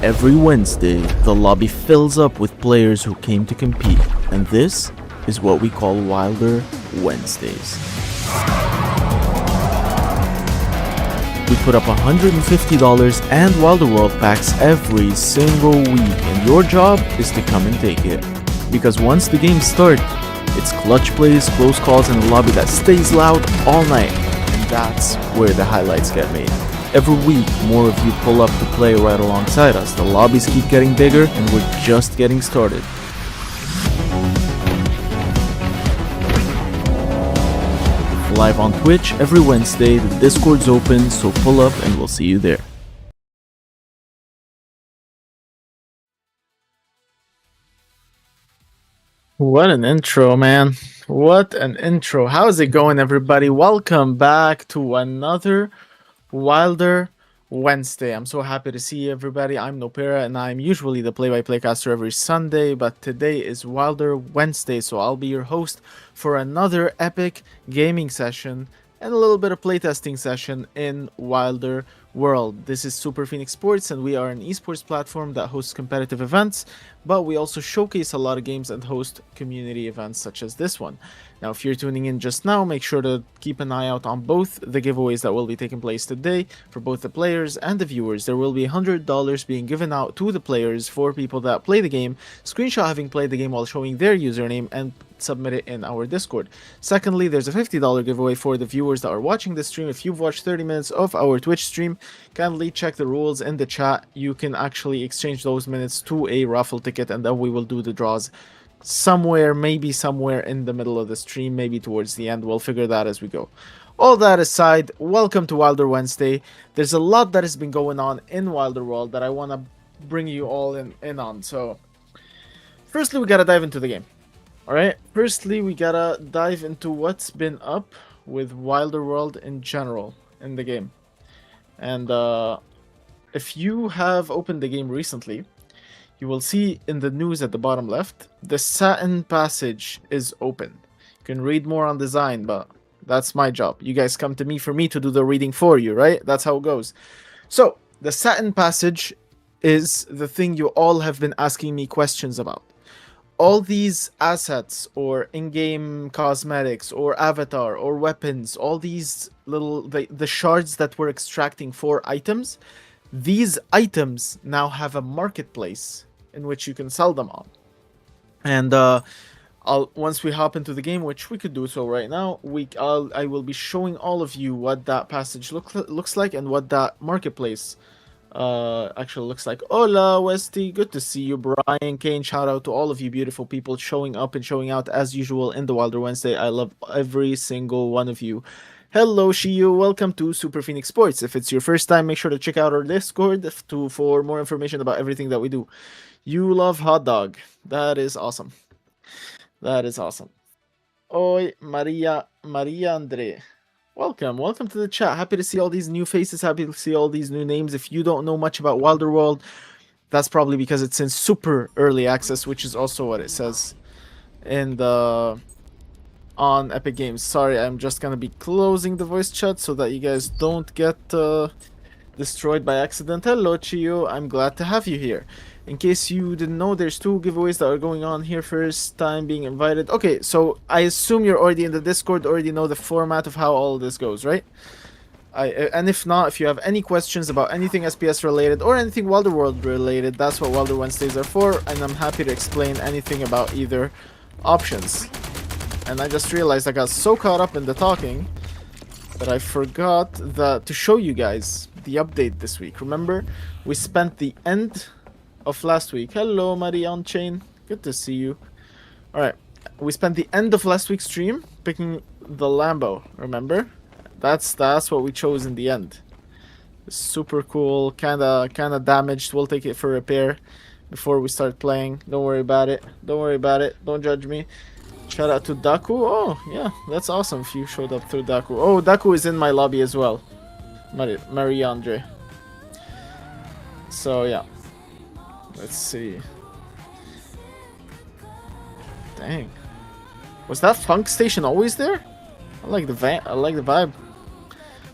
Every Wednesday, the lobby fills up with players who came to compete, and this is what we call Wilder Wednesdays. We put up $150 and Wilder World packs every single week, and your job is to come and take it. Because once the games start, it's clutch plays, close calls, and a lobby that stays loud all night, and that's where the highlights get made. Every week, more of you pull up to play right alongside us. The lobbies keep getting bigger, and we're just getting started. Live on Twitch every Wednesday, the Discord's open, so pull up and we'll see you there. What an intro, man. What an intro. How's it going, everybody? Welcome back to another Wilder Wednesday. I'm so happy to see everybody. I'm Nopera, and I'm usually the play-by-play caster every Sunday, but today is Wilder Wednesday, so I'll be your host for another epic gaming session and a little bit of playtesting session in Wilder World. This is Super Phoenix Sports, and we are an esports platform that hosts competitive events, but we also showcase a lot of games and host community events such as this one. Now, if you're tuning in just now, make sure to keep an eye out on both the giveaways that will be taking place today for both the players and the viewers. There will be $100 being given out to the players for people that play the game, screenshot having played the game while showing their username, and submit it in our Discord. Secondly, there's a $50 giveaway for the viewers that are watching the stream. If you've watched 30 minutes of our Twitch stream, kindly check the rules in the chat. You can actually exchange those minutes to a raffle ticket, and then we will do the draws maybe somewhere in the middle of the stream, maybe towards the end. We'll figure that as we go. All that aside, welcome to Wilder Wednesday. There's a lot that has been going on in Wilder World that I want to bring you all in on. So, firstly, we got to dive into the game. Alright, firstly, we got to dive into what's been up with Wilder World in general in the game. And if you have opened the game recently, you will see in the news at the bottom left, the Satin Passage is open. You can read more on design, but that's my job. You guys come to me for me to do the reading for you, right? That's how it goes. So, the Satin Passage is the thing you all have been asking me questions about. All these assets or in-game cosmetics or avatar or weapons, all these little, the shards that we're extracting for items, these items now have a marketplace in which you can sell them on. And once we hop into the game, which we could do so right now, I will be showing all of you what that passage looks like and what that marketplace actually looks like. Hola, Westy, good to see you. Brian, Kane, shout out to all of you beautiful people showing up and showing out as usual in the Wilder Wednesday. I love every single one of you. Hello, Shiyu. Welcome to Super Phoenix Sports. If it's your first time, make sure to check out our Discord for more information about everything that we do. You love hot dog. That is awesome. That is awesome. Oi, Maria Andre. Welcome to the chat. Happy to see all these new faces. Happy to see all these new names. If you don't know much about Wilder World, that's probably because it's in super early access, which is also what it says in the on Epic Games. Sorry, I'm just gonna be closing the voice chat so that you guys don't get destroyed by accident. Hello, Chiyo. I'm glad to have you here. In case you didn't know, there's two giveaways that are going on here. First time being invited. Okay, so I assume you're already in the Discord, already know the format of how all this goes, right? And if not, if you have any questions about anything SPS related or anything Wilder World related, that's what Wilder Wednesdays are for, and I'm happy to explain anything about either options. And I just realized I got so caught up in the talking that I forgot to show you guys the update this week. Remember, we spent the end of last week. Hello, Marianne Chain. Good to see you. Alright, we spent the end of last week's stream picking the Lambo, remember? That's what we chose in the end. Super cool, kinda damaged. We'll take it for repair before we start playing. Don't worry about it. Don't judge me. Shout out to Daku. Oh, yeah, that's awesome if you showed up through Daku. Oh, Daku is in my lobby as well. Marie Andre. So, yeah. Let's see. Dang. Was that Funk Station always there? I like the vibe.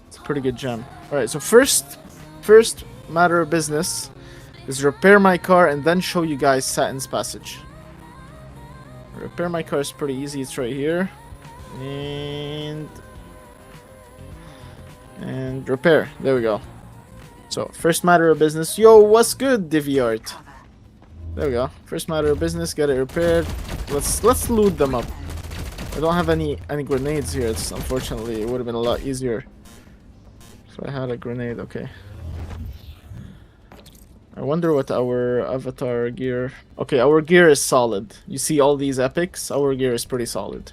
It's a pretty good gem. Alright, so first matter of business. is repair my car and then show you guys Satin's Passage. Repair my car is pretty easy. It's right here. And repair. There we go. So, first matter of business. Yo, what's good, DeviantArt? There we go. First matter of business, get it repaired. Let's loot them up. I don't have any grenades here. It's unfortunately it would have been a lot easier if I had a grenade. Okay. I wonder what our avatar gear. Okay, our gear is solid. You see all these epics? Our gear is pretty solid.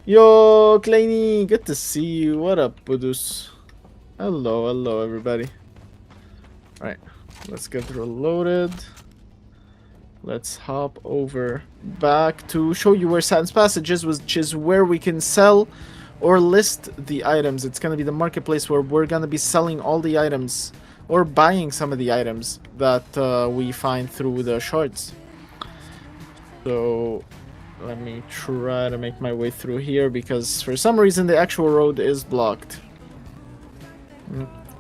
Yo, Kleiny, good to see you. What up, Budus? Hello, everybody. Alright, let's get reloaded. Let's hop over back to show you where Satin's Passage is, which is where we can sell or list the items. It's going to be the marketplace where we're going to be selling all the items or buying some of the items that we find through the shards. So let me try to make my way through here because for some reason the actual road is blocked.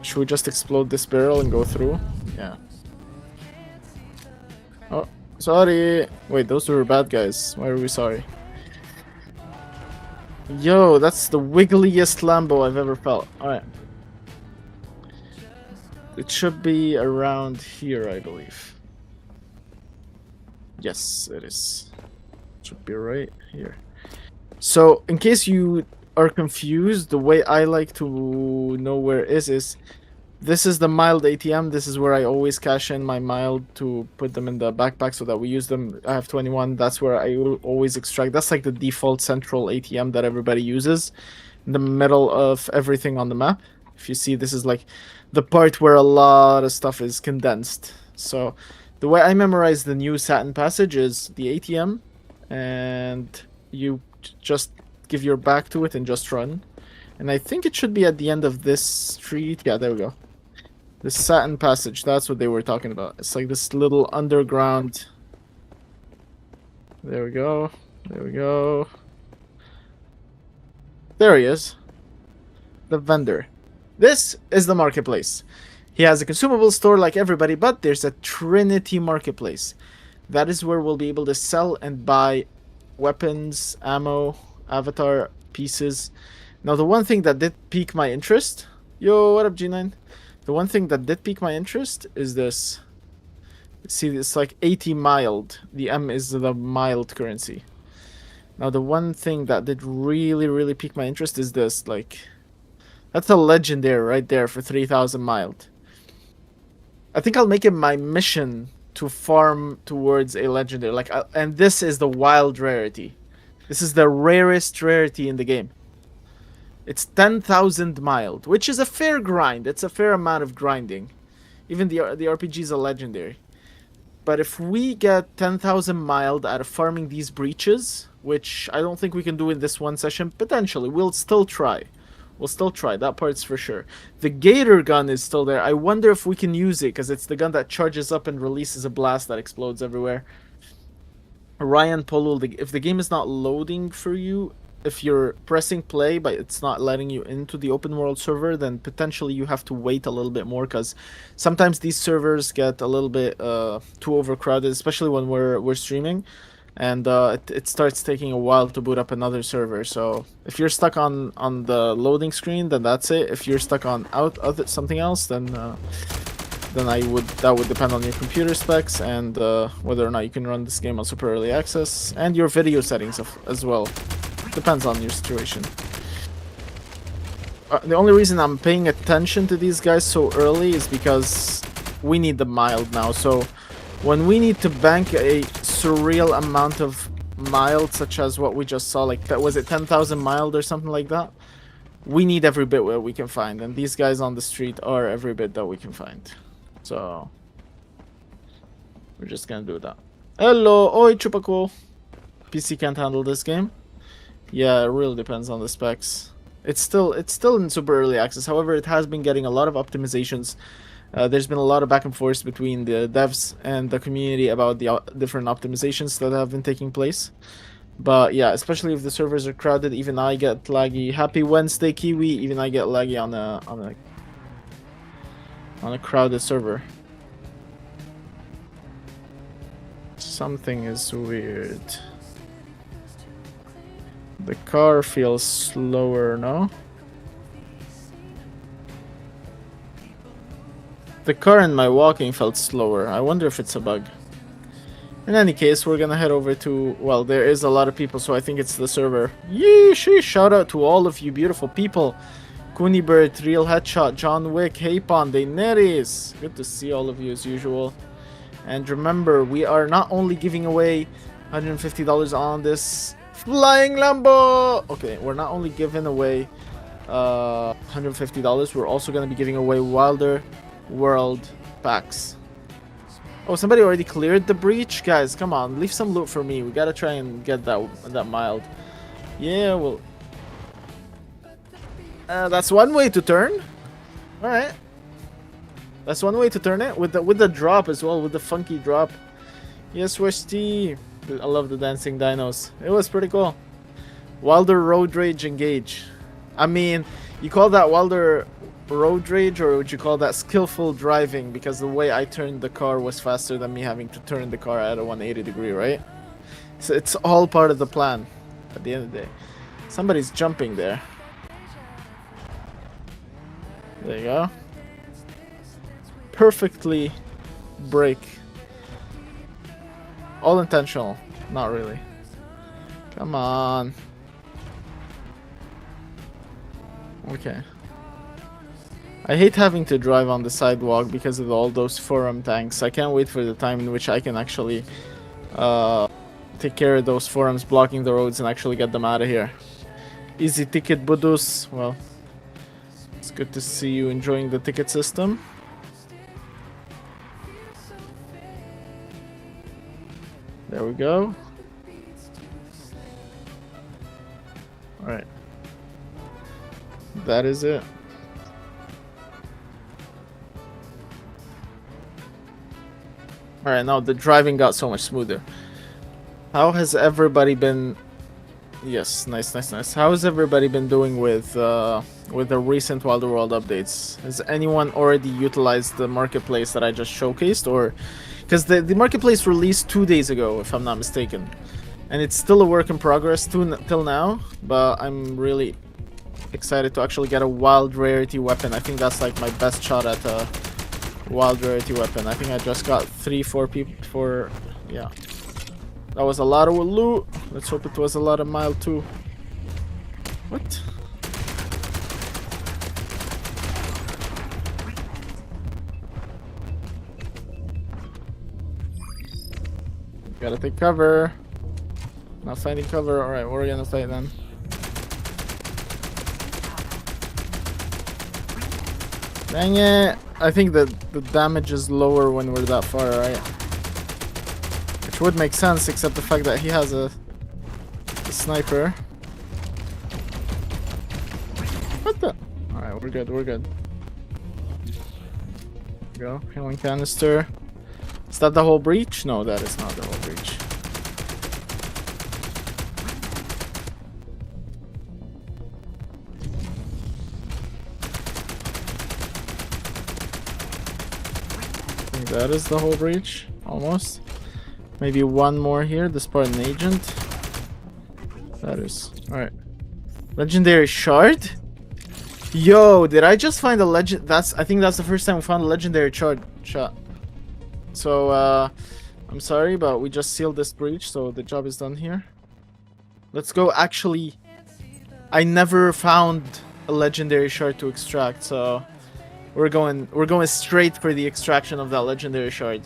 Should we just explode this barrel and go through? Yeah. Oh, sorry. Wait, those were bad guys. Why are we sorry? Yo, that's the wiggliest Lambo I've ever felt. Alright. It should be around here, I believe. Yes, it is. Should be right here. So, in case you are confused, the way I like to know where it is this is the mild ATM. This is where I always cash in my mild to put them in the backpack so that we use them. I have 21. That's where I always extract. That's like the default central ATM that everybody uses in the middle of everything on the map. If you see, this is like the part where a lot of stuff is condensed. So the way I memorize the new Satin Passage is the ATM, and you just give your back to it and just run. And I think it should be at the end of this street. Yeah, there we go. The Satin Passage, that's what they were talking about. It's like this little underground. There we go. There we go. There he is. The vendor. This is the marketplace. He has a consumable store like everybody, but there's a Trinity marketplace. That is where we'll be able to sell and buy weapons, ammo, avatar pieces. Now, the one thing that did pique my interest... Yo, what up, G9? The one thing that did pique my interest is this. See, it's like 80 mild. The M is the mild currency. Now, the one thing that did really pique my interest is this. Like, that's a legendary right there for 3,000 mild. I think I'll make it my mission to farm towards a legendary. Like, and this is the wild rarity. This is the rarest rarity in the game. It's 10,000 mild, which is a fair grind. It's a fair amount of grinding. Even the RPG is a legendary. But if we get 10,000 mild out of farming these breaches, which I don't think we can do in this one session, potentially, we'll still try. We'll still try. That part's for sure. The Gator gun is still there. I wonder if we can use it, because it's the gun that charges up and releases a blast that explodes everywhere. Ryan Polul, if the game is not loading for you, if you're pressing play but it's not letting you into the open world server, then potentially you have to wait a little bit more, because sometimes these servers get a little bit too overcrowded, especially when we're streaming, and it starts taking a while to boot up another server. So if you're stuck on the loading screen, then that's it. If you're stuck on something else, then that would depend on your computer specs and whether or not you can run this game on super early access, and your video settings as well. Depends on your situation. The only reason I'm paying attention to these guys so early is because we need the mild now. So when we need to bank a surreal amount of mild, such as what we just saw, like that, was it 10,000 mild or something like that? We need every bit where we can find, and these guys on the street are every bit that we can find. So we're just gonna do that. Hello, oi Chupaco. PC can't handle this game. Yeah, it really depends on the specs. It's still in super early access. However, it has been getting a lot of optimizations. There's been a lot of back and forth between the devs and the community about the different optimizations that have been taking place. But yeah, especially if the servers are crowded, even I get laggy. Happy Wednesday, Kiwi. Even I get laggy on a crowded server. Something is weird. The car feels slower, no? The car and my walking felt slower. I wonder if it's a bug. In any case, we're gonna head over to... Well, there is a lot of people, so I think it's the server. Yeesh! Shout out to all of you beautiful people. Kunibert, Real Headshot, John Wick, Heypon, Daenerys. Good to see all of you as usual. And remember, we are not only giving away $150 on this flying Lambo. Okay, we're not only giving away $150, we're also going to be giving away Wilder World packs. Oh, somebody already cleared the breach? Guys, come on, leave some loot for me. We got to try and get that mild. Yeah, well... that's one way to turn. All right. That's one way to turn it with the drop as well, with the funky drop. Yes, Westy. I love the dancing dinos. It was pretty cool. Wilder Road Rage Engage. I mean, you call that Wilder Road Rage, or would you call that skillful driving? Because the way I turned the car was faster than me having to turn the car at a 180 degree, right? So it's all part of the plan. At the end of the day, somebody's jumping there. There you go. Perfectly brake. All intentional. Not really. Come on. Okay. I hate having to drive on the sidewalk because of all those forum tanks. I can't wait for the time in which I can actually take care of those forums blocking the roads and actually get them out of here. Easy ticket, Budus. Well, it's good to see you enjoying the ticket system. There we go. Alright. That is it. Alright, now the driving got so much smoother. How has everybody been... Yes, nice. How has everybody been doing with the recent Wilder World updates? Has anyone already utilized the marketplace that I just showcased, or... Because the marketplace released 2 days ago, if I'm not mistaken. And it's still a work in progress till now, but I'm really excited to actually get a wild rarity weapon. I think that's like my best shot at a wild rarity weapon. I think I just got 3-4 people for... Yeah. That was a lot of loot. Let's hope it was a lot of mild too. What? Gotta take cover. Not finding cover. Alright, what are we gonna fight then? Dang it! I think that the damage is lower when we're that far, right? Which would make sense, except the fact that he has a sniper. What the? Alright, we're good, we're good. Go, healing canister. Is that the whole breach? No, that is not the whole breach. I think that is the whole breach, almost. Maybe one more here, the Spartan Agent. That is. Alright. Legendary Shard? Yo, did I just find a legend? I think that's the first time we found a legendary shard. So, I'm sorry, but we just sealed this breach, so the job is done here. Let's go. Actually, I never found a legendary shard to extract, so we're going straight for the extraction of that legendary shard.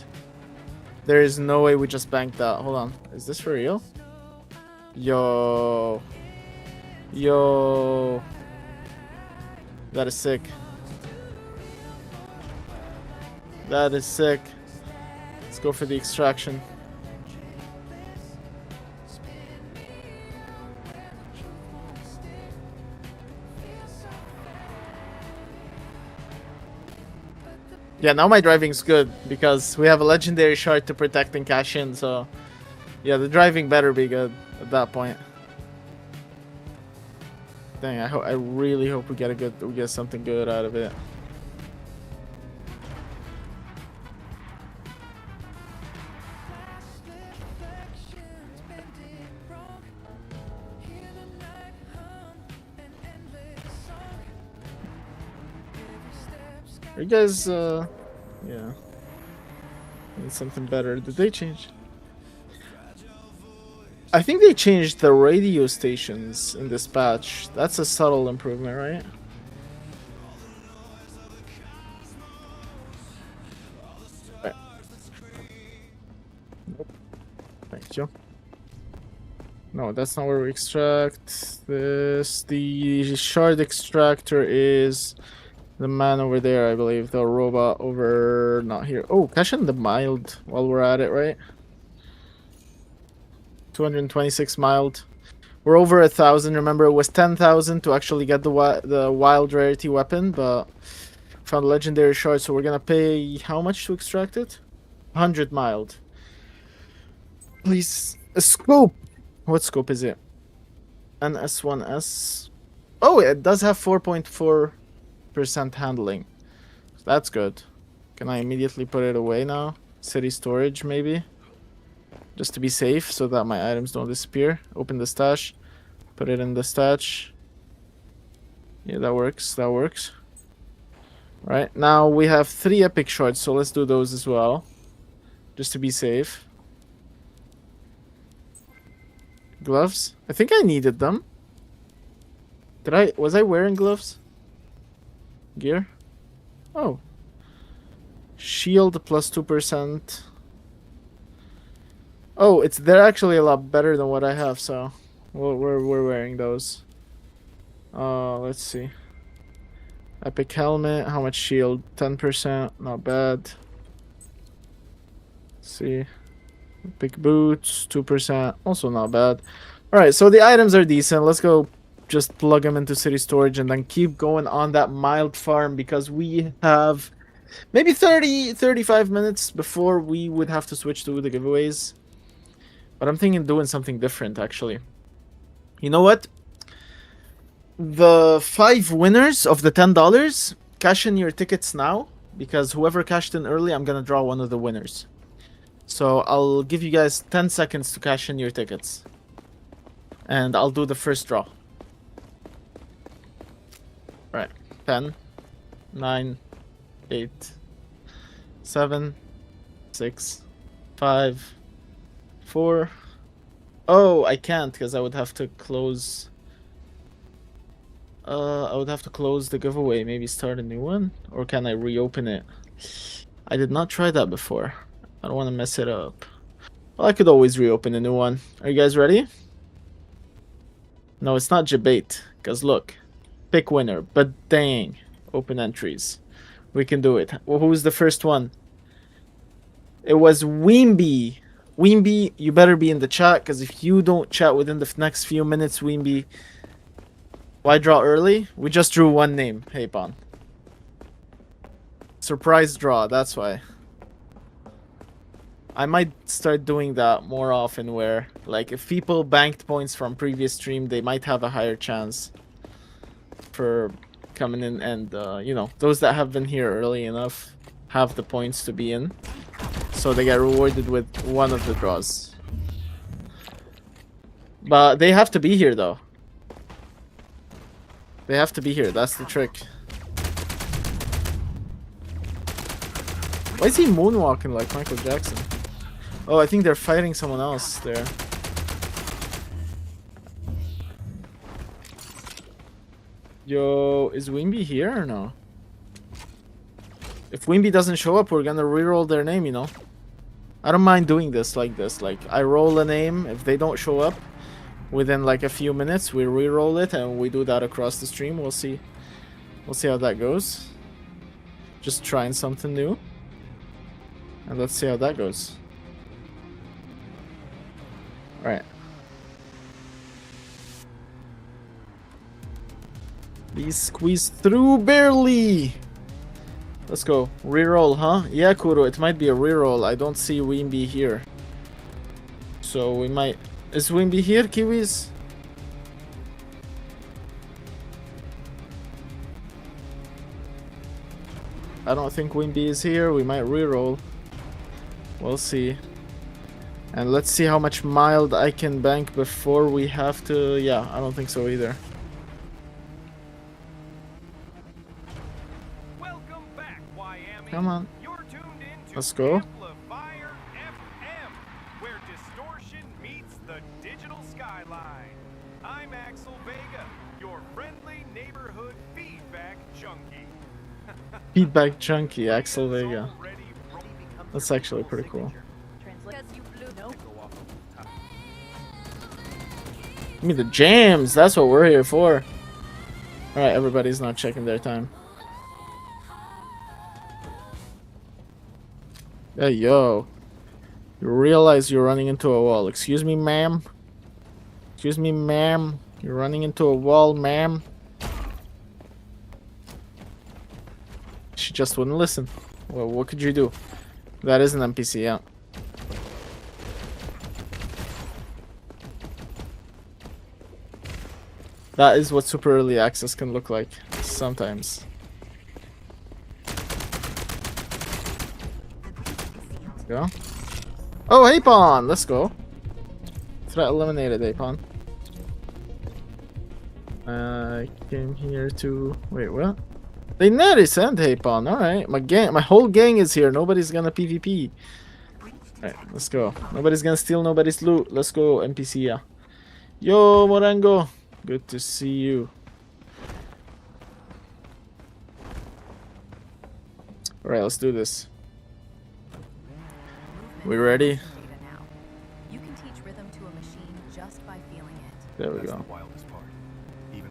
There is no way we just banked that. Hold on. Is this for real? Yo. Yo. That is sick. That is sick. Let's go for the extraction. Yeah, now my driving's good because we have a legendary shard to protect and cash in, so yeah, the driving better be good at that point. Dang, I really hope we get something good out of it. You guys, yeah, need something better. Did they change? I think they changed the radio stations in this patch. That's a subtle improvement, right? Right. Nope. Thank you. No, that's not where we extract this. The shard extractor is the man over there, I believe. The robot over... not here. Oh, cash in the mild while we're at it, right? 226 mild. We're over 1,000. Remember, it was 10,000 to actually get the wild rarity weapon, but found a legendary shard, so we're gonna pay how much to extract it? 100 mild. Please, a scope. What scope is it? An S1S. Oh, it does have 4.4% handling. That's good. Can I immediately put it away now? City storage, maybe? Just to be safe, so that my items don't disappear. Open the stash. Put it in the stash. Yeah, that works. That works. Right, now we have 3 epic shards, so let's do those as well. Just to be safe. Gloves? I think I needed them. Was I wearing gloves? Gear? Oh. Shield plus 2%. Oh, they're actually a lot better than what I have, so we're wearing those. Let's see. Epic helmet, how much shield? 10%, not bad. Let's see. Epic boots, 2%, also not bad. Alright, so the items are decent. Let's go just plug them into city storage and then keep going on that mild farm, because we have maybe 35 minutes before we would have to switch to the giveaways. But I'm thinking doing something different, actually. You know what? The 5 winners of the $10, cash in your tickets now, because whoever cashed in early, I'm gonna draw one of the winners. So I'll give you guys 10 seconds to cash in your tickets. And I'll do the first draw. Right. 10, 9, 8, 7, 6, 5, 4. Oh, I can't, because I would have to close... I would have to close the giveaway. Maybe start a new one? Or can I reopen it? I did not try that before. I don't want to mess it up. Well, I could always reopen a new one. Are you guys ready? No, it's not debate. Because look. Pick winner. But dang. Open entries. We can do it. Well, who's the first one? It was Weemby. Weemby, you better be in the chat. Because if you don't chat within the next few minutes, Weemby... Why draw early? We just drew one name. Hey, Pon. Surprise draw, that's why. I might start doing that more often, where, like, if people banked points from previous stream, they might have a higher chance for coming in, and, you know, those that have been here early enough have the points to be in. So they get rewarded with one of the draws. But they have to be here, though. They have to be here, that's the trick. Why is he moonwalking like Michael Jackson? Oh, I think they're fighting someone else there. Yo, is Weemby here or no? If Weemby doesn't show up, we're gonna reroll their name, you know? I don't mind doing this like this. Like, I roll a name, if they don't show up within like a few minutes, we re-roll it, and we do that across the stream. We'll see how that goes. Just trying something new, and let's see how that goes. All right, these squeeze through barely. Let's go. Reroll, huh? Yeah, Kuro, it might be a reroll. I don't see Weemby here, so we might... Is Weemby here, Kiwis? I don't think Weemby is here. We might reroll. We'll see. And let's see how much mild I can bank before we have to... Yeah, I don't think so either. Welcome back Come on. You're tuned into Let's go. Amplifier FM, where distortion meets the digital skyline. I'm Axel Vega, your friendly neighborhood feedback junkie. Feedback junkie, Axel Vega. That's actually pretty cool. Give me the jams. That's what we're here for. Alright, everybody's not checking their time. Hey, yo. You realize you're running into a wall. Excuse me, ma'am? Excuse me, ma'am? You're running into a wall, ma'am? She just wouldn't listen. Well, what could you do? That is an NPC, yeah. That is what super early access can look like sometimes. Let's go. Oh, Apon! Let's go. Threat eliminated, Apon. I came here to... Wait, what? They nearly sent Apon. Alright, my whole gang is here. Nobody's gonna PvP. Alright, let's go. Nobody's gonna steal nobody's loot. Let's go, NPC, yeah. Yo, Morango. Good to see you. Alright, let's do this. We ready? You can teach rhythm to a machine just by feeling it. There we That's go. the wildest part. Even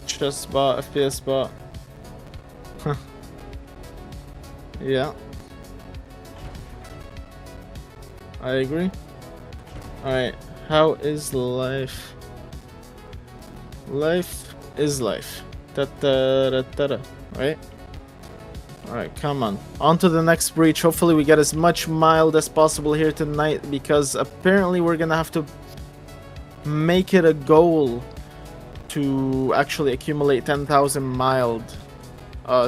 Chess spot, FPS spot. Huh. Yeah. I agree. Alright, how is life? Life is life. Ta-ta-ra-ta-ra. Right? Alright, come on. On to the next breach. Hopefully we get as much mild as possible here tonight, because apparently we're gonna have to make it a goal to actually accumulate 10,000 mild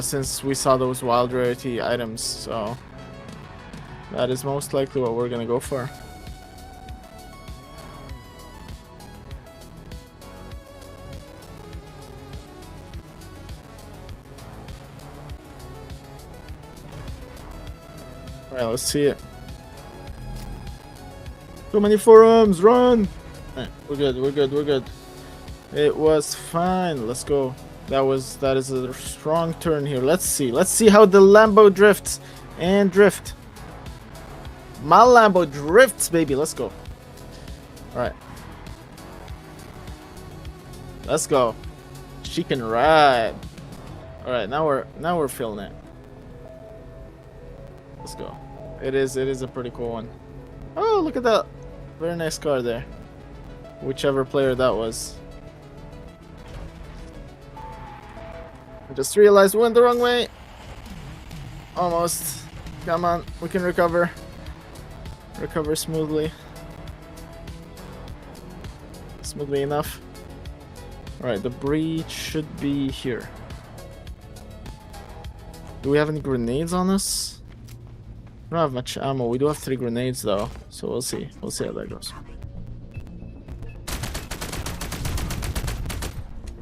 since we saw those wild rarity items. So that is most likely what we're gonna go for. Alright, let's see it. Too many forums, run! Alright, we're good, we're good, we're good. It was fine, let's go. That is a strong turn here. Let's see how the Lambo drifts. And drift. My Lambo drifts, baby, let's go. Alright. Let's go. She can ride. Alright, now we're feeling it. Let's go. It is a pretty cool one. Oh, look at that. Very nice car there. Whichever player that was. I just realized we went the wrong way. Almost. Come on, we can recover. Recover smoothly. Smoothly enough. Alright, the breach should be here. Do we have any grenades on us? We don't have much ammo. We do have 3 grenades though, so we'll see. We'll see how that goes.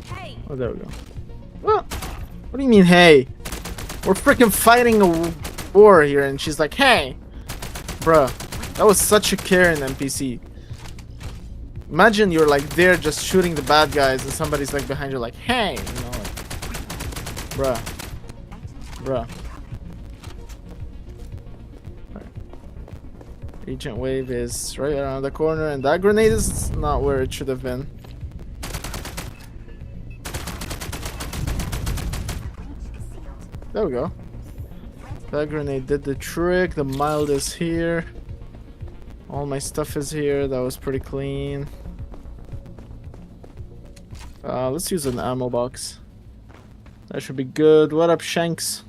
Hey. Oh, there we go. What? What do you mean, hey? We're freaking fighting a war here, and she's like, hey! Bruh, that was such a Karen NPC. Imagine you're like there just shooting the bad guys, and somebody's like behind you like, hey! You know, like, bruh. Bruh. Agent wave is right around the corner, and that grenade is not where it should have been. There we go. That grenade did the trick. The mild is here. All my stuff is here. That was pretty clean. Let's use an ammo box. That should be good. What up, Shanks?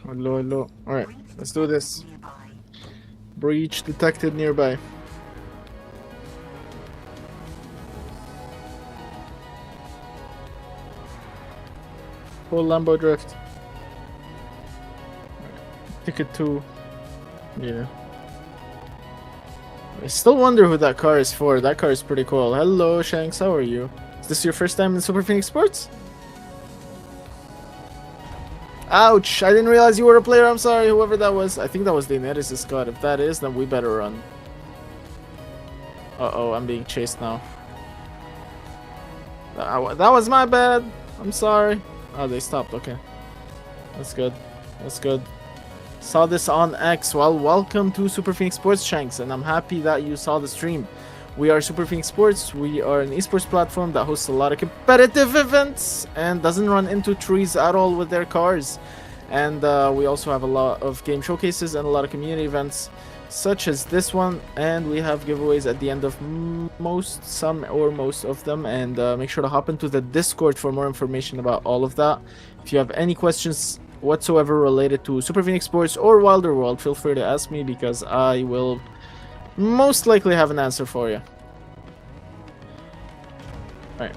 Hello, hello. Alright, let's do this. Breach detected nearby. Full Lambo drift. Ticket 2. Yeah. I still wonder who that car is for. That car is pretty cool. Hello, Shanks. How are you? Is this your first time in Super Phoenix Sports? Ouch! I didn't realize you were a player. I'm sorry, whoever that was. I think that was Daenerys' squad. If that is, then we better run. Uh-oh, I'm being chased now. That was my bad. I'm sorry. Oh, they stopped. Okay. That's good. That's good. Saw this on X. Well, welcome to Super Phoenix Sports, Shanks, and I'm happy that you saw the stream. We are Super Phoenix Sports. We are an esports platform that hosts a lot of competitive events and doesn't run into trees at all with their cars. And we also have a lot of game showcases and a lot of community events, such as this one. And we have giveaways at the end of some of them. And make sure to hop into the Discord for more information about all of that. If you have any questions whatsoever related to Super Phoenix Sports or Wilder World, feel free to ask me, because I will most likely have an answer for you. Alright.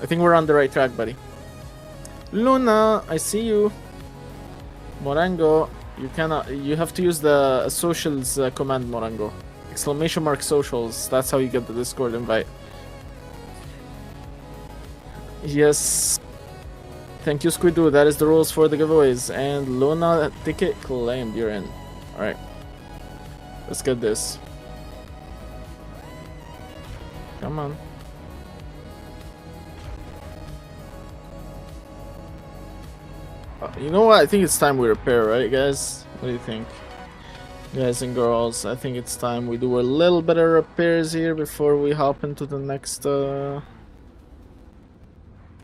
I think we're on the right track, buddy. Luna, I see you. Morango, you have to use the socials command, Morango. ! socials. That's how you get the Discord invite. Yes. Thank you, Squidoo. That is the rules for the giveaways. And Luna ticket claimed. You're in. Alright. Let's get this. Come on. You know what? I think it's time we repair, right, guys? What do you think? Guys and girls, I think it's time we do a little bit of repairs here before we hop into the next... There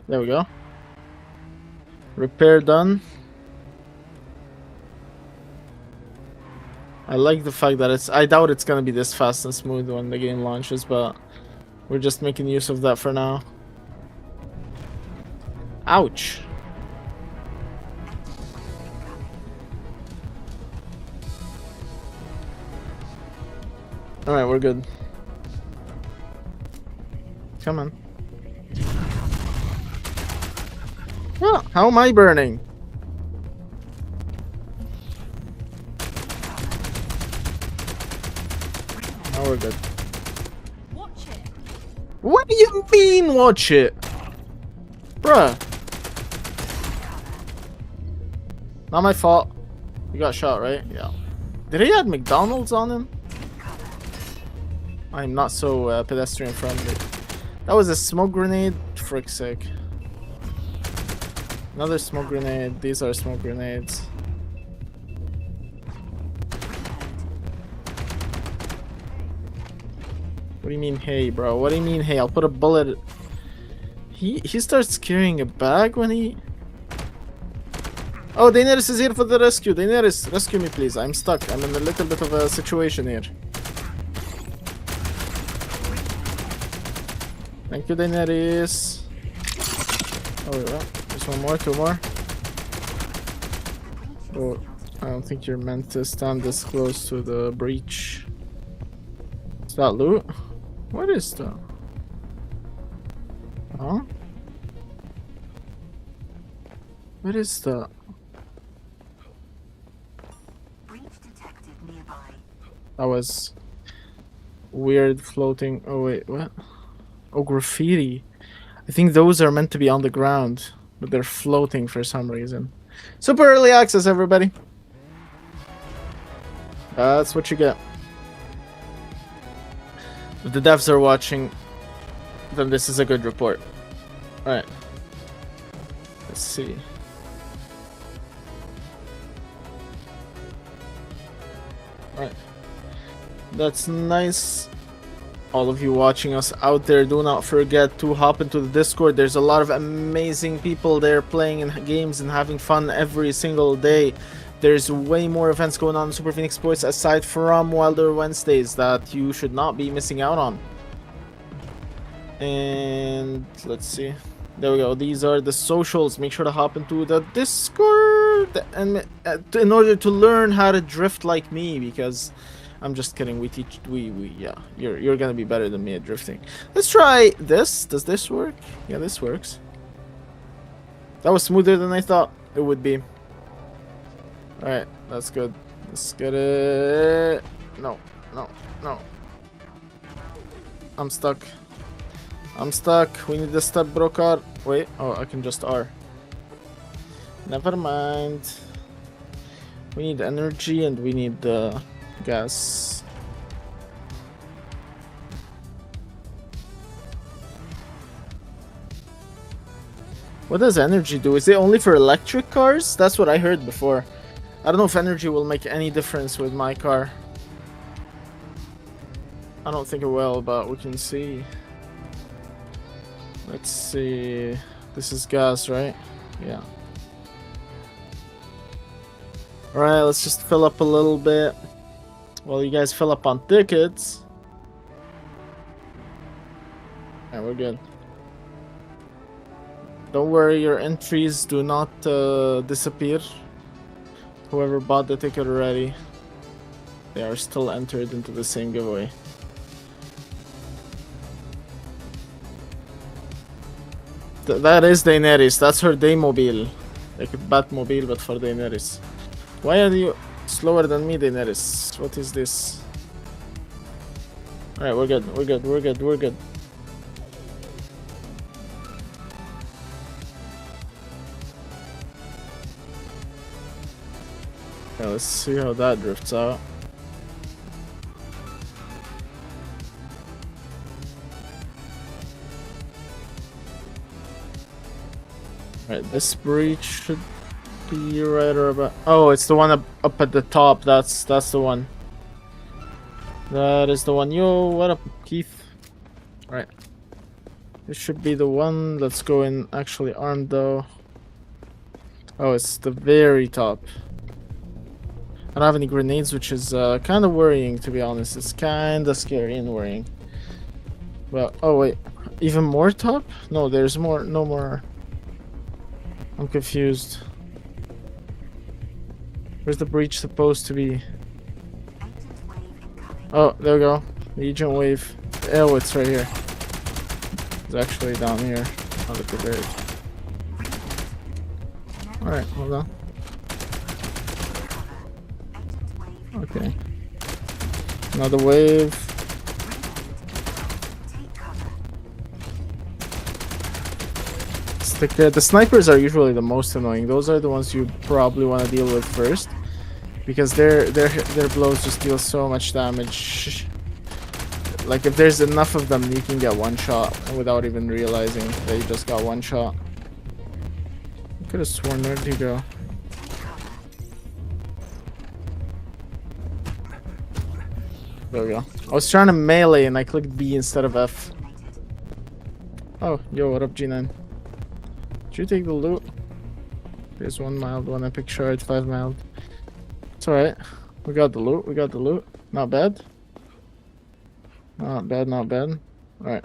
we go. Repair done. I like the fact that I doubt it's gonna be this fast and smooth when the game launches, but we're just making use of that for now. Ouch. Alright, we're good. Come on. Oh, how am I burning? Now we're good. Watch it. What do you mean, watch it? Bruh. Not my fault. You got shot, right? Yeah. Did he add McDonald's on him? I'm not so pedestrian friendly. That was a smoke grenade. Frick's sake. Another smoke grenade. These are smoke grenades. What do you mean, hey, bro? What do you mean, hey? I'll put a bullet. He starts carrying a bag when he... Oh, Daenerys is here for the rescue. Daenerys, rescue me, please. I'm stuck. I'm in a little bit of a situation here. Thank you, Daenerys. Oh, yeah. There's one more, two more. Oh, I don't think you're meant to stand this close to the breach. Is that loot? What is that? Huh? What is that? Breach detected nearby. That was weird floating. Oh wait, what? Oh, graffiti. I think those are meant to be on the ground, but they're floating for some reason. Super early access, everybody. That's what you get. If the devs are watching, then this is a good report. Alright. Let's see. Alright. That's nice. All of you watching us out there, do not forget to hop into the Discord. There's a lot of amazing people there playing in games and having fun every single day. There's way more events going on in Super Phoenix Sports aside from Wilder Wednesdays that you should not be missing out on. And let's see. There we go. These are the socials. Make sure to hop into the Discord and in order to learn how to drift like me, because I'm just kidding. Yeah, you're gonna be better than me at drifting. Let's try this. Does this work? Yeah, this works. That was smoother than I thought it would be. Alright, that's good. Let's get it. No. I'm stuck. We need the step broker. Wait, oh, I can just R. Never mind. We need energy and we need the gas. What does energy do? Is it only for electric cars? That's what I heard before. I don't know if energy will make any difference with my car. I don't think it will, but we can see. Let's see. This is gas, right? Yeah. Alright, let's just fill up a little bit while you guys fill up on tickets. Alright, we're good. Don't worry, your entries do not disappear. Whoever bought the ticket already, they are still entered into the same giveaway. That is Daenerys. That's her Daemobile. Like a Batmobile, but for Daenerys. Why are you slower than me, Daenerys? What is this? Alright, we're good. We're good. We're good. We're good. Okay, let's see how that drifts out. Alright, this breach should be right or about. Oh, it's the one up at the top. That's the one. That is the one. Yo, what up, Keith? Alright. This should be the one. Let's go in actually armed though. Oh, it's the very top. I don't have any grenades, which is kind of worrying, to be honest. It's kind of scary and worrying. Well, oh wait, even more top? No, there's more. No more. I'm confused. Where's the breach supposed to be? Oh, there we go. The agent wave. Oh, it's right here. It's actually down here. I'll look at it. Alright, hold on. Okay. Another wave. The snipers are usually the most annoying. Those are the ones you probably want to deal with first, because their blows just deal so much damage. Like if there's enough of them, you can get one shot without even realizing that you just got one shot. I could have sworn, where did he go? There we go. I was trying to melee and I clicked B instead of F. Oh, yo, what up, G9? Did you take the loot? There's 1 mild, 1 epic shard, 5 mild. It's alright. We got the loot, we got the loot. Not bad. Not bad, not bad. Alright.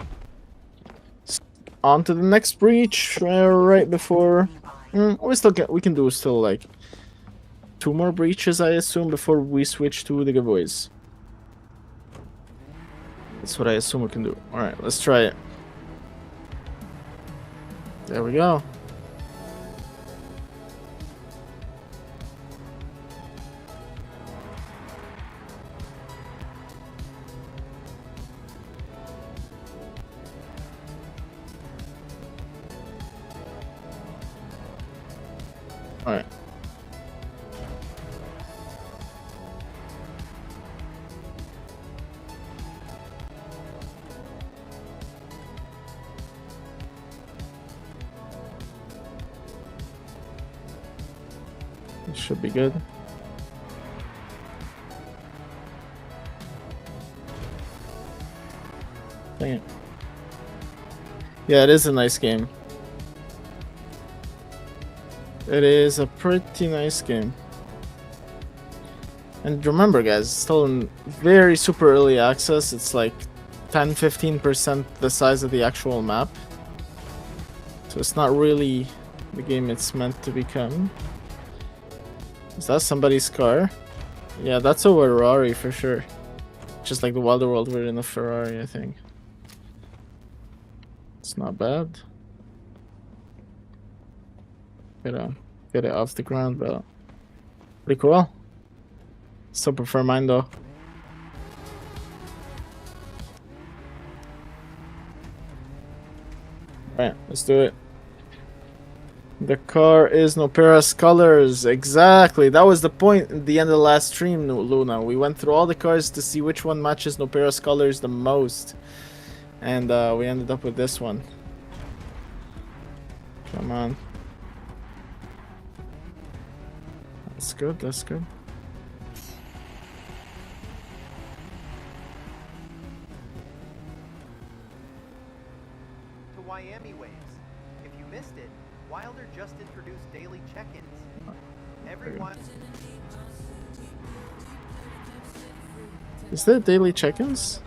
On to the next breach, right before... we can do still like 2 more breaches, I assume, before we switch to the giveaways. That's what I assume we can do. Alright, let's try it. There we go. Alright. It should be good. Dang it. Yeah, it is a nice game. It is a pretty nice game. And remember guys, it's still in very super early access. It's like 10-15% the size of the actual map. So it's not really the game it's meant to become. Is that somebody's car? Yeah, that's a Ferrari for sure. Just like the Wilder World, we're in a Ferrari, I think. It's not bad. Get it off the ground, but pretty cool. Still prefer mine though. Alright, let's do it. The car is Nopera's colors. Exactly. That was the point at the end of the last stream, Luna. We went through all the cars to see which one matches Nopera's colors the most. And we ended up with this one. Come on. That's good, that's good. To Miami Waves. If you missed it, Wilder just introduced daily check-ins. Everyone. Is there daily check-ins?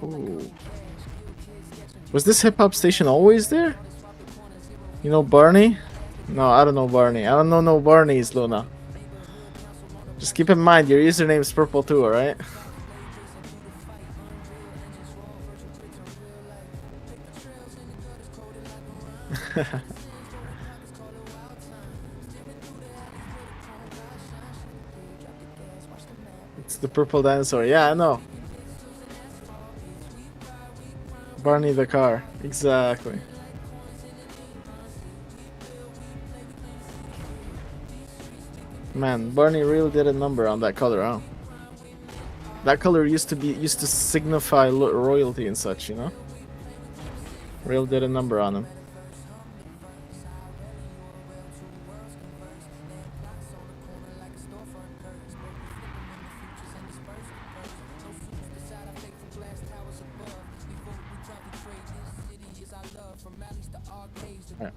Ooh. Was this hip-hop station always there? You know Barney? No, I don't know Barney. I don't know no Barneys, Luna. Just keep in mind, your username is purple too, alright? It's the purple dinosaur. Yeah, I know. Barney the car. Exactly. Man, Barney really did a number on that color, huh? That color used to signify royalty and such, you know? Real did a number on him. Alright.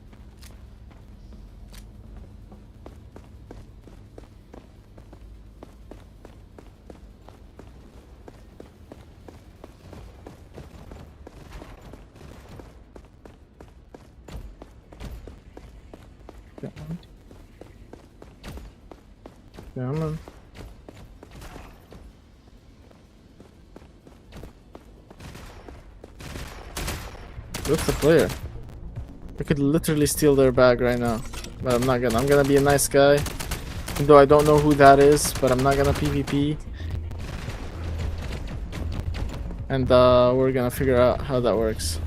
Yeah, man. What's the player? I could literally steal their bag right now, but I'm not gonna. I'm gonna be a nice guy, even though I don't know who that is. But I'm not gonna PvP, and we're gonna figure out how that works.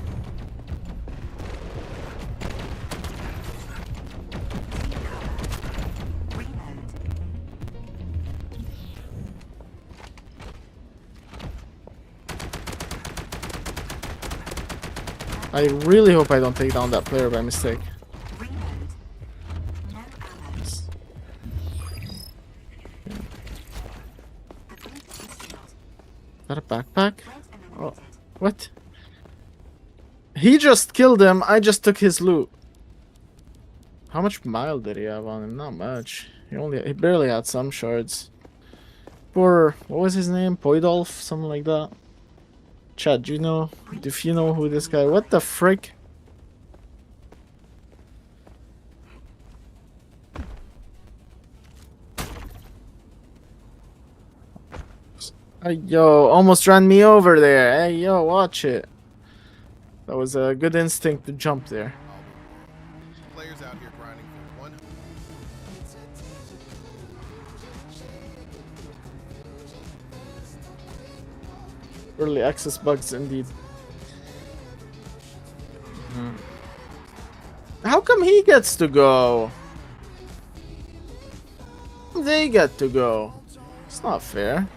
I really hope I don't take down that player by mistake. Is that a backpack? Oh, what? He just killed him. I just took his loot. How much mile did he have on him? Not much. He barely had some shards. Poor, what was his name? Poidolf, something like that. Chad, do you know if you know who this guy? What the frick? Hey, yo, almost ran me over there. Hey, yo, watch it. That was a good instinct to jump there. Players out here grinding for one. Early access bugs, indeed. How come he gets to go? They get to go. It's not fair.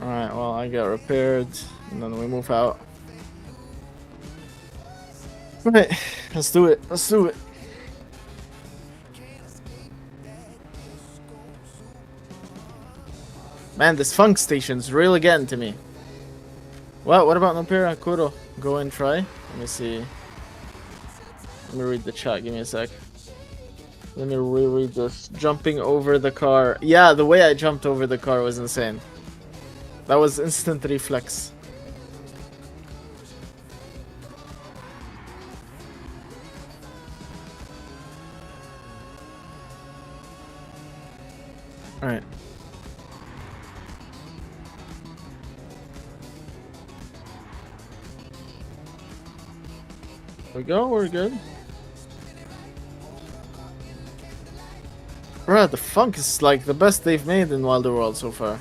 Alright, well, I got repaired, and then we move out. Alright, let's do it. Let's do it. Man, this funk station's really getting to me. What about Nopera? Kuro? Go and try? Let me see. Let me read the chat. Give me a sec. Let me reread this. Jumping over the car. Yeah, the way I jumped over the car was insane. That was instant reflex. Alright. We go, we're good. Bruh, the funk is like the best they've made in Wilder World so far.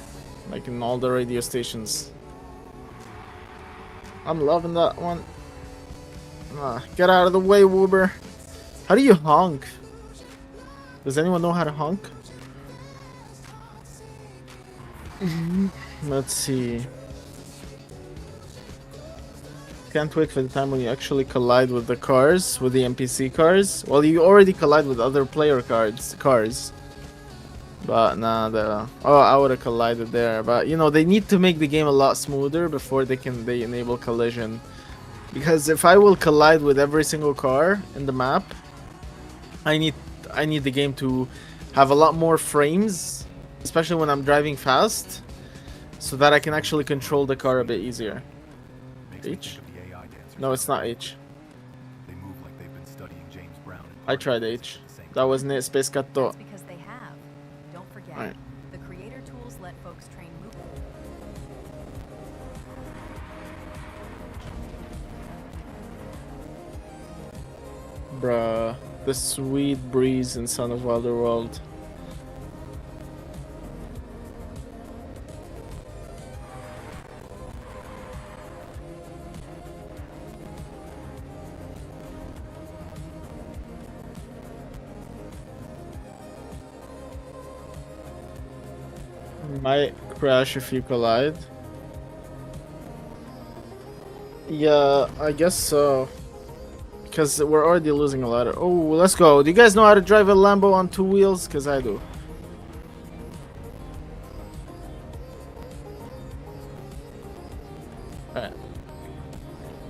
Like in all the radio stations. I'm loving that one. Get out of the way, Woober. How do you honk? Does anyone know how to honk? Let's see. Can't wait for the time when you actually collide with the cars, with the NPC cars. Well, you already collide with other player cars. But nah, I would have collided there. But you know, they need to make the game a lot smoother before they enable collision. Because if I will collide with every single car in the map, I need the game to have a lot more frames, especially when I'm driving fast, so that I can actually control the car a bit easier. H? No, it's not H. They move like they've been studying James Brown. I tried H. That wasn't it. Space Cat. That's because they have. Don't forget, Right. the creator tools let folks train movement. Bruh. The sweet breeze in Son of Wilder World. Might crash if you collide. Yeah, I guess so. Because we're already losing a lot of... Oh, let's go. Do you guys know how to drive a Lambo on 2 wheels? Because I do. Alright.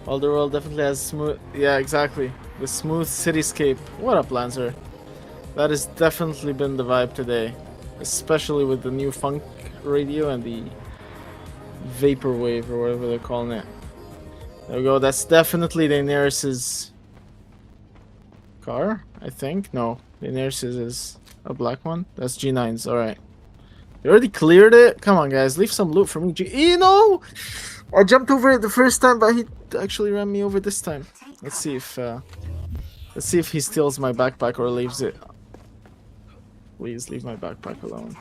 Well, the world definitely has smooth... Yeah, exactly. The smooth cityscape. What up, Lancer? That has definitely been the vibe today. Especially with the new funk radio and the vaporwave or whatever they're calling it. There we go. That's definitely Daenerys's car, I think. No, Daenerys's is a black one. That's G9's. All right. They already cleared it. Come on, guys. Leave some loot for me. No! I jumped over it the first time, but he actually ran me over this time. Let's see if he steals my backpack or leaves it. Please leave my backpack alone.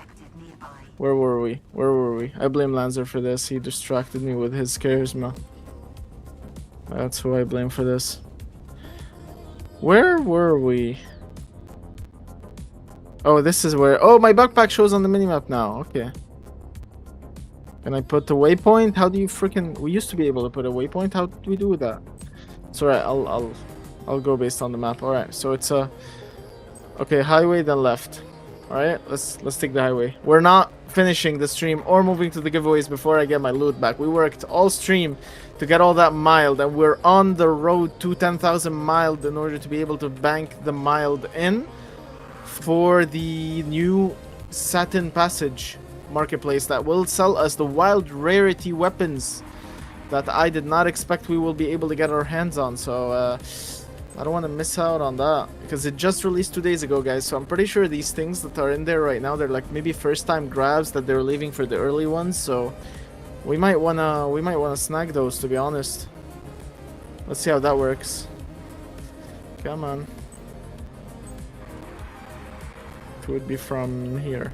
Where were we? Where were we? I blame Lancer for this. He distracted me with his charisma. That's who I blame for this. Where were we? Oh, this is where... Oh, my backpack shows on the minimap now. Okay. Can I put the waypoint? How do you freaking... We used to be able to put a waypoint. How do we do that? It's alright. I'll go based on the map. Alright, so it's a... Okay, highway, then left. Alright, let's take the highway. We're not finishing the stream or moving to the giveaways before I get my loot back. We worked all stream to get all that mild, and we're on the road to 10,000 mild in order to be able to bank the mild in for the new Satin Passage marketplace that will sell us the wild rarity weapons that I did not expect we will be able to get our hands on. So I don't want to miss out on that because it just released 2 days ago, guys. So I'm pretty sure these things that are in there right now, they're like maybe first time grabs that they're leaving for the early ones. So we might wanna snag those, to be honest. Let's see how that works. Come on. It would be from here.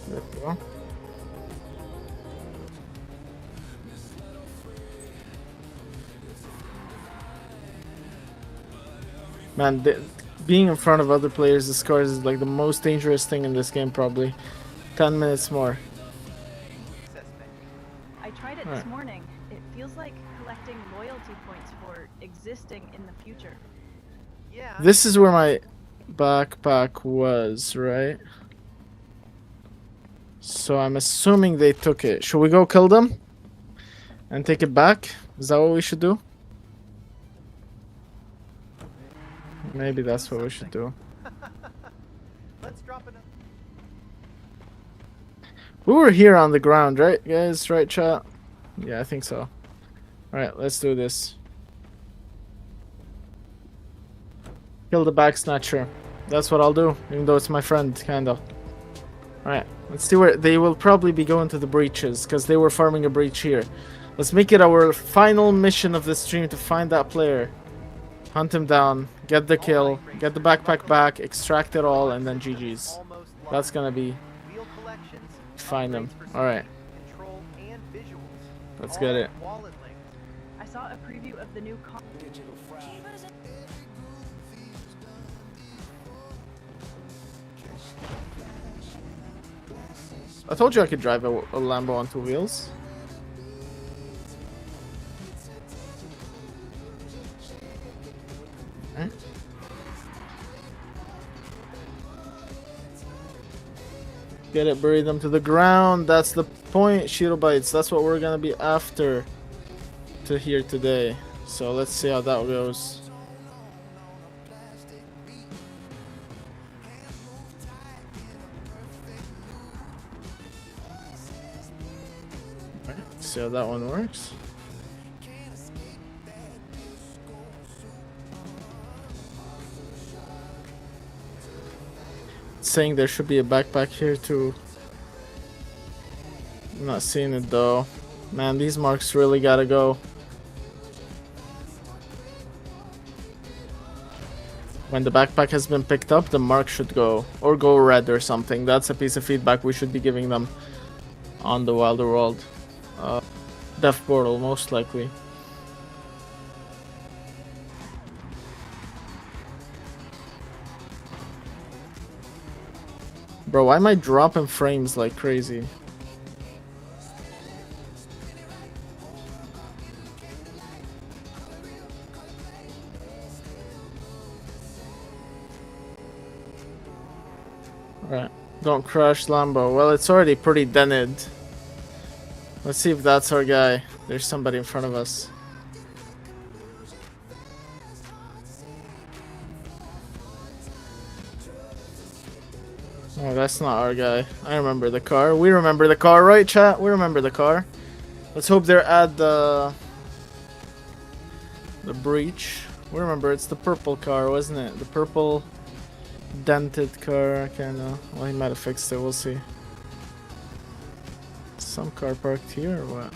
There we go. Man, being in front of other players' scars is like the most dangerous thing in this game, probably. 10 minutes more. I tried it this morning. It feels like collecting loyalty points for existing in the future. Yeah. This is where my backpack was, right? So I'm assuming they took it. Should we go kill them? And take it back? Is that what we should do? Maybe that's what we should do. Let's drop it. We were here on the ground, right, guys? Right, chat? Yeah, I think so. Alright, let's do this. Kill the back snatcher. That's what I'll do, even though it's my friend, kinda. Alright, let's see where... They will probably be going to the breaches, because they were farming a breach here. Let's make it our final mission of the stream to find that player. Hunt him down, get the kill, get the backpack back, extract it all, and then GG's. That's gonna be... Wheel collections Find them. upgrades for All right, safety, control, and visuals. let's all get it. wallet linked. I saw a preview of the new car. I told you I could drive a Lambo on two wheels. Okay. Get it, bury them to the ground. That's the point, Shirobites. That's what we're gonna be after to here today. So let's see how that goes. Alright, see how that one works. It's saying there should be a backpack here too. I'm not seeing it though. Man, these marks really gotta go. When the backpack has been picked up, the mark should go. Or go red or something. That's a piece of feedback we should be giving them on the Wilder World. Death Portal, most likely. Bro, why am I dropping frames like crazy? Alright, don't crash Lambo. Well, it's already pretty dented. Let's see if that's our guy. There's somebody in front of us. Oh, that's not our guy. I remember the car. We remember the car, right, chat? We remember the car. Let's hope they're at the breach. We remember it's the purple car, wasn't it? The purple dented car, kinda. Well, he might have fixed it. We'll see. Some car parked here or what?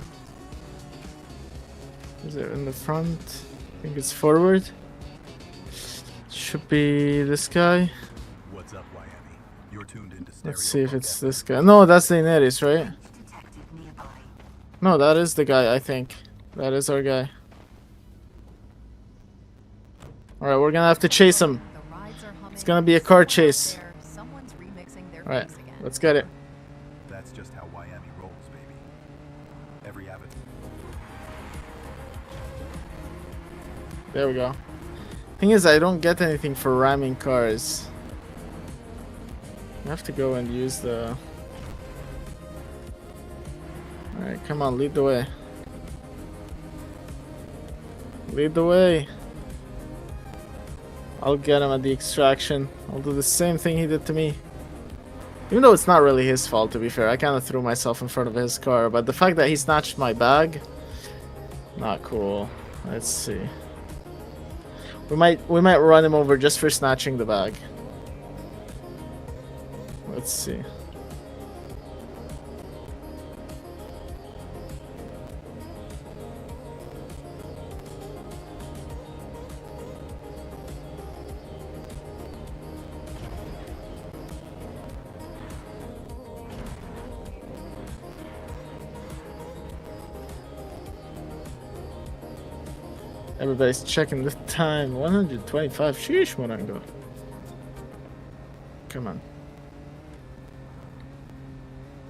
Is it in the front? I think it's forward. Should be this guy. What's up, Miami? You're tuned into Let's Stereo see if it's Broadcast. this guy. No, that's Daenerys, right? detected nearby. No, that is the guy, I think. That is our guy. Alright, we're gonna have to chase him. The rides are humming. It's gonna be a car chase. There, someone's remixing their Alright, face again. let's get it. That's just how Miami rolls, baby. Every avenue. There we go. Thing is, I don't get anything for ramming cars. I have to go and use the... Alright, come on, lead the way. Lead the way. I'll get him at the extraction. I'll do the same thing he did to me. Even though it's not really his fault, to be fair. I kind of threw myself in front of his car. But the fact that he snatched my bag... Not cool. Let's see. We might run him over just for snatching the bag. Let's see. Everybody's checking the time. 125. Sheesh, Morango. Come on.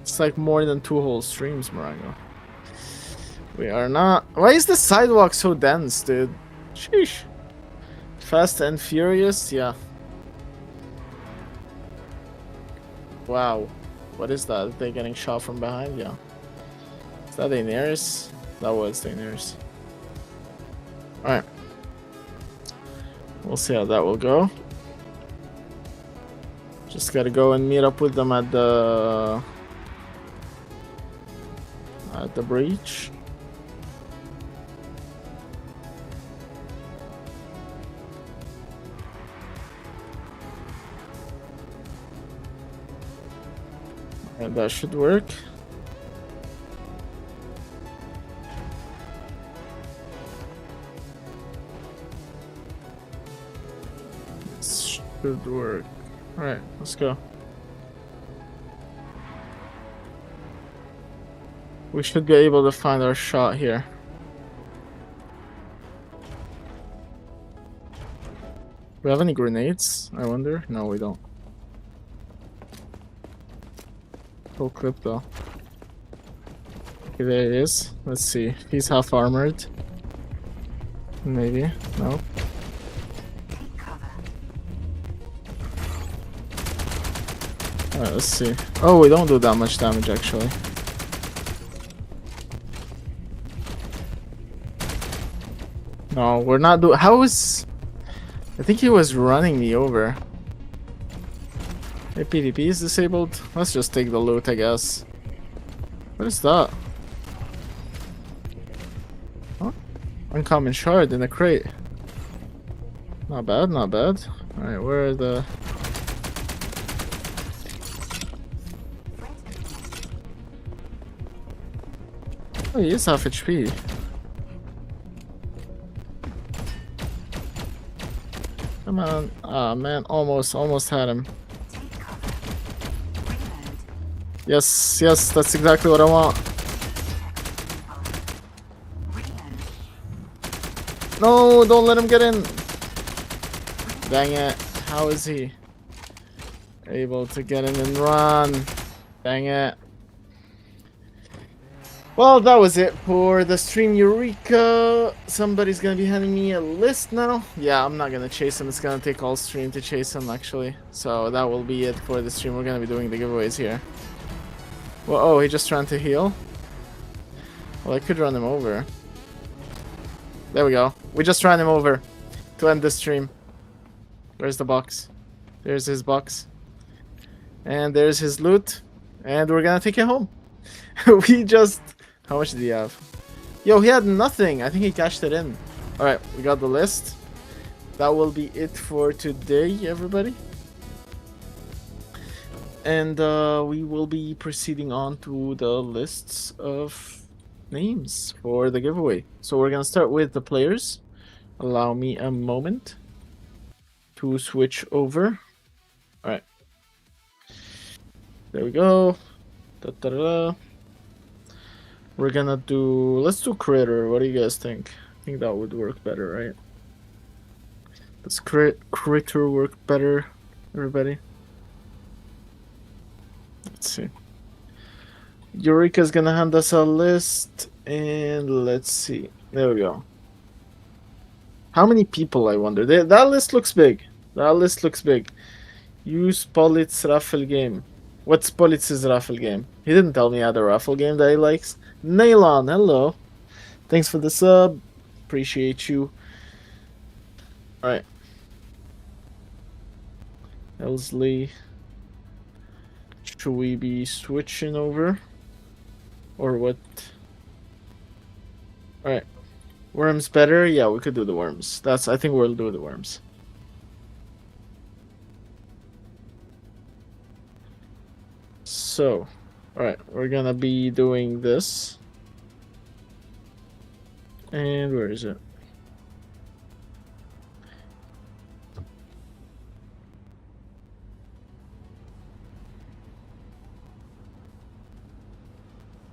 It's like more than 2 whole streams, Morango. We are not. Why is the sidewalk so dense, dude? Sheesh. Fast and Furious? Yeah. Wow. What is that? Are they getting shot from behind? Yeah. Is that Daenerys? That was Daenerys. Alright. We'll see how that will go. Just gotta go and meet up with them at the breach. And that should work. Should work. Alright, let's go. We should be able to find our shot here. We have any grenades? I wonder. No, we don't. Full clip though. Okay, there he is. Let's see. He's half armored. Maybe. No. Take cover. Alright, let's see. Oh, we don't do that much damage actually. No, we're not doing. How is. I think he was running me over. Hey, PvP is disabled. Let's just take the loot, I guess. What is that? Huh? Uncommon shard in a crate. Not bad, not bad. Alright, where are the. Oh, he is half HP. Come on. Ah, man, almost had him. Take cover. Reload. Yes, yes, that's exactly what I want. Reload. No, don't let him get in. Dang it. How is he able to get in and run? Dang it. Well, that was it for the stream, Eureka. Somebody's gonna be handing me a list now. Yeah, I'm not gonna chase him. It's gonna take all stream to chase him, actually. So that will be it for the stream. We're gonna be doing the giveaways here. Well, oh, he just trying to heal. Well, I could run him over. There we go. We just ran him over to end the stream. Where's the box? There's his box. And there's his loot. And we're gonna take it home. We just... How much did he have? Yo, he had nothing. I think he cashed it in. Alright, we got the list. That will be it for today, everybody. And we will be proceeding on to the lists of names for the giveaway. So we're gonna start with the players. Allow me a moment to switch over. Alright. There we go. Da, da, da, da. We're gonna do... Let's do Critter. What do you guys think? I think that would work better, right? Does Critter work better, everybody? Let's see. Eureka's gonna hand us a list, and let's see. There we go. How many people, I wonder? That list looks big. That list looks big. Use Polit's raffle game. What's Politz's raffle game? He didn't tell me he had a raffle game that he likes. Nailon, hello. Thanks for the sub. Appreciate you. Alright. Elsley. Should we be switching over? Or what? Alright. Worms better? Yeah, we could do the worms. I think we'll do the worms. So, alright, we're gonna be doing this. And where is it?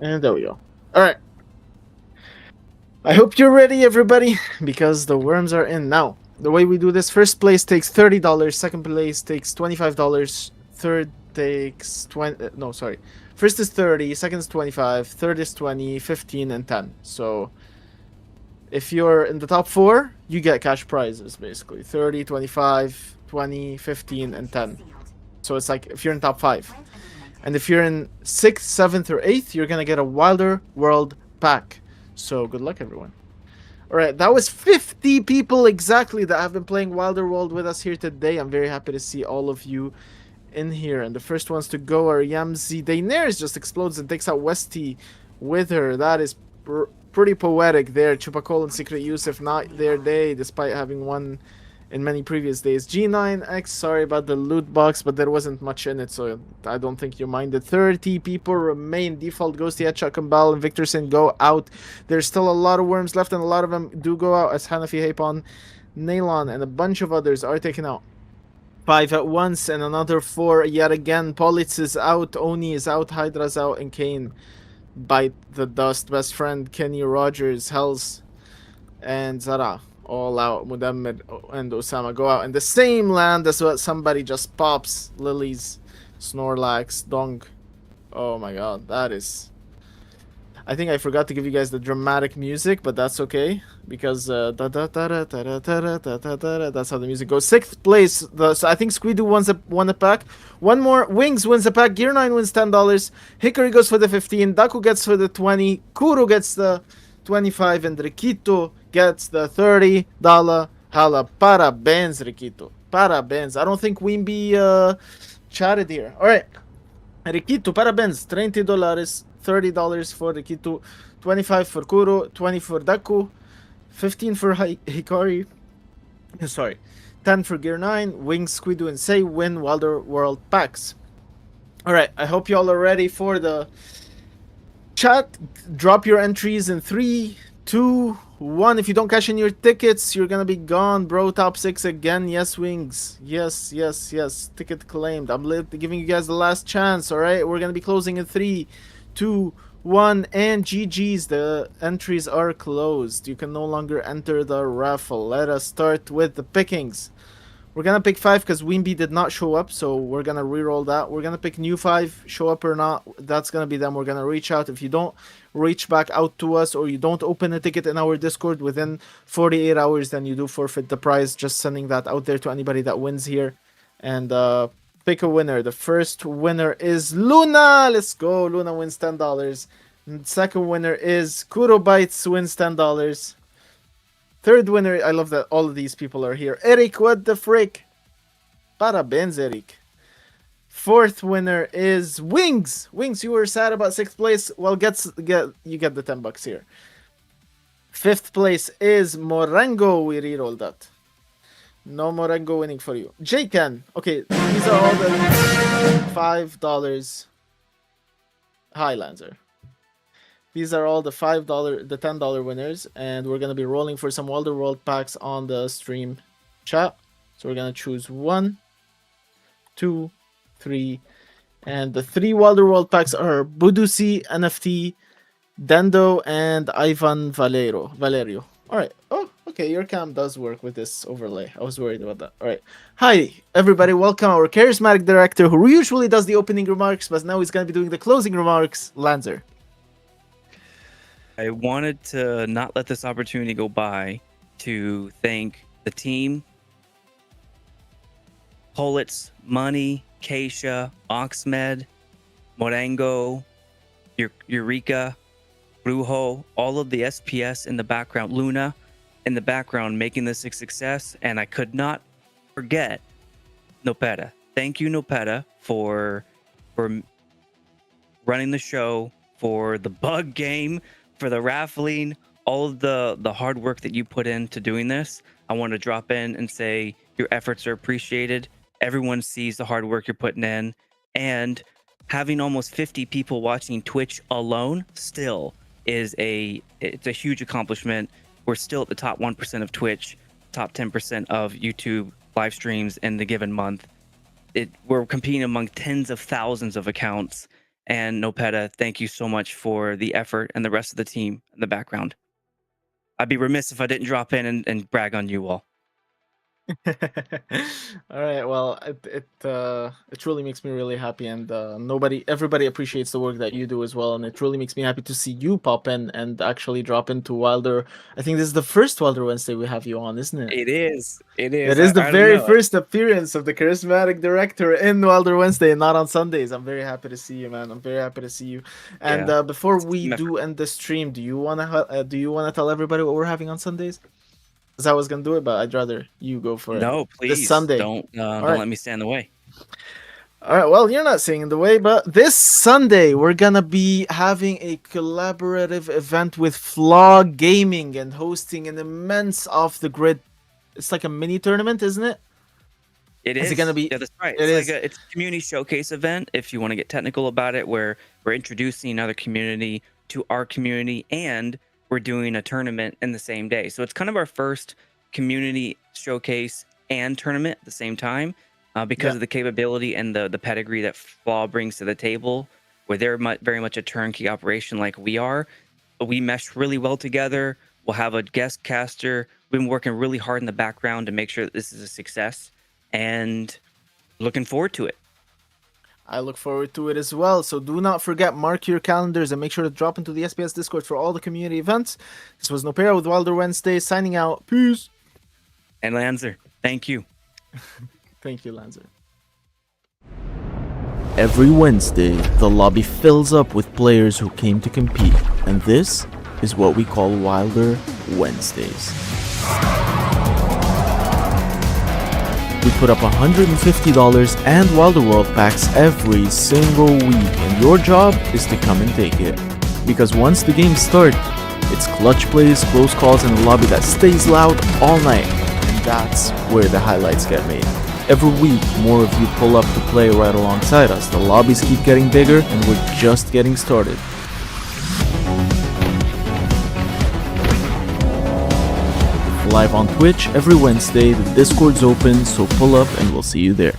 And there we go. Alright. I hope you're ready, everybody, because the worms are in. Now, the way we do this, first place takes $30, second place takes $25, third takes 20, no, sorry. First is 30, second is 25, third is 20, 15, and 10. So, if you're in the top 4, you get cash prizes, basically. 30, 25, 20, 15, and 10. So it's like if you're in top 5. And if you're in 6th, 7th, or 8th, you're gonna get a Wilder World pack. So good luck, everyone. Alright, that was 50 people exactly that have been playing Wilder World with us here today. I'm very happy to see all of you in here. And the first ones to go are Yamzi. Daenerys just explodes and takes out Westy with her. That is pretty poetic there. Chupacol and Secret Yusuf not their day, despite having won in many previous days. G9X, sorry about the loot box, but there wasn't much in it, so I don't think you minded. 30 people remain. Default goes to Yetcha Kambal and Victorson go out. There's still a lot of worms left, and a lot of them do go out, as Hanafi, Hapon, Nailon, and a bunch of others are taken out. 5 at once, and another 4 yet again. Politz is out, Oni is out, Hydra's out, and Kane Bite the Dust, Best Friend, Kenny Rogers, Hells, and Zara. All out. Mudammir and Osama go out in the same land. That's what somebody just pops. Lilies, Snorlax, Dong. Oh my god, that is... I think I forgot to give you guys the dramatic music, but that's okay. Because that's how the music goes. 6th place, so I think Squidoo won a pack. One more, Wings wins a pack. Gear 9 wins $10. Hickory goes for the 15. Daku gets for the 20. Kuro gets the 25. And Riquito gets the $30. Hala, parabéns, Riquito. Parabéns. I don't think Wimby chatted here. Alright. Riquito, parabéns. $30. $30 for Riquito. 25 for Kuro. 20 for Daku. 15 for Hikari. Sorry. 10 for Gear 9. Wings, Squidoo, and Say win Wilder World packs. Alright, I hope y'all are ready for the chat. Drop your entries in 3, 2, 1. If you don't cash in your tickets, you're gonna be gone, bro. Top 6 again. Yes, Wings. Yes. Ticket claimed. I'm giving you guys the last chance, alright? We're gonna be closing in 3, 2, 1, and GG's. The entries are closed. You can no longer enter the raffle. Let us start with the pickings. We're gonna pick 5 because Wimby did not show up, so we're gonna re-roll that. We're gonna pick new 5, show up or not. That's gonna be them. We're gonna reach out. If you don't reach back out to us or you don't open a ticket in our Discord within 48 hours, then you do forfeit the prize. Just sending that out there to anybody that wins here. And pick a winner. The first winner is Luna. Let's go. Luna wins $10. And second winner is Kuro Bites, wins $10. Third winner, I love that all of these people are here. Eric, what the frick? Parabéns, Eric. Fourth winner is Wings. Wings, you were sad about 6th place. Well, you get the $10 here. 5th place is Morango. We rerolled that. No Morango winning for you. Jayken. Okay, these are all the $5 Highlander. These are all the $5, the $10 winners, and we're gonna be rolling for some Wilder World packs on the stream chat. So we're gonna choose 1, 2, 3, and the 3 Wilder World packs are Budusi, NFT, Dendo, and Ivan Valerio. All right. Oh, okay. Your cam does work with this overlay. I was worried about that. All right. Hi, everybody. Welcome our charismatic director who usually does the opening remarks, but now he's gonna be doing the closing remarks. Lanzer. I wanted to not let this opportunity go by to thank the team, Politz, Money, Keisha, Oxmed, Morango, Eureka, Brujo, all of the SPS in the background, Luna in the background making this a success. And I could not forget Nopeta. Thank you, Nopeta, for running the show, for the bug game, for the raffling, all of the hard work that you put into doing this. I want to drop in and say your efforts are appreciated. Everyone sees the hard work you're putting in, and having almost 50 people watching Twitch alone still is it's a huge accomplishment. We're still at the top 1% of Twitch, top 10% of YouTube live streams in the given month. We're competing among tens of thousands of accounts. And Nopeta, thank you so much for the effort and the rest of the team in the background. I'd be remiss if I didn't drop in and brag on you all. All right. Well, it truly makes me really happy, and everybody appreciates the work that you do as well, and it really makes me happy to see you pop in and actually drop into Wilder. I think this is the first Wilder Wednesday we have you on, isn't it? It is. It is the very first appearance of the charismatic director in Wilder Wednesday, and not on Sundays. I'm very happy to see you, man. I'm very happy to see you. And before we do end the stream, do you wanna tell everybody what we're having on Sundays? Because I was gonna do it, but I'd rather you go for it. No, please. This Sunday. Don't let me stand in the way. All right. Well, you're not staying in the way, but this Sunday we're gonna be having a collaborative event with Flaw Gaming and hosting an immense off the grid. It's like a mini tournament, isn't it? It is. Is it gonna be? Yeah, that's right. It's it's a community showcase event, if you want to get technical about it, where we're introducing another community to our community, and we're doing a tournament in the same day. So it's kind of our first community showcase and tournament at the same time, because of the capability and the pedigree that Flaw brings to the table. where they're very much a turnkey operation like we are. We mesh really well together. We'll have a guest caster. We've been working really hard in the background to make sure that this is a success, and looking forward to it. I look forward to it as well. So do not forget, mark your calendars and make sure to drop into the SPS Discord for all the community events. This was Nopera with Wilder Wednesday signing out. Peace. And Lanzer, thank you. Thank you, Lanzer. Every Wednesday, the lobby fills up with players who came to compete, and this is what we call Wilder Wednesdays. We put up $150 and Wilder World packs every single week, and your job is to come and take it. Because once the games start, it's clutch plays, close calls, and a lobby that stays loud all night, and that's where the highlights get made. Every week, more of you pull up to play right alongside us. The lobbies keep getting bigger, and we're just getting started. Live on Twitch every Wednesday. The Discord's open, so pull up and we'll see you there.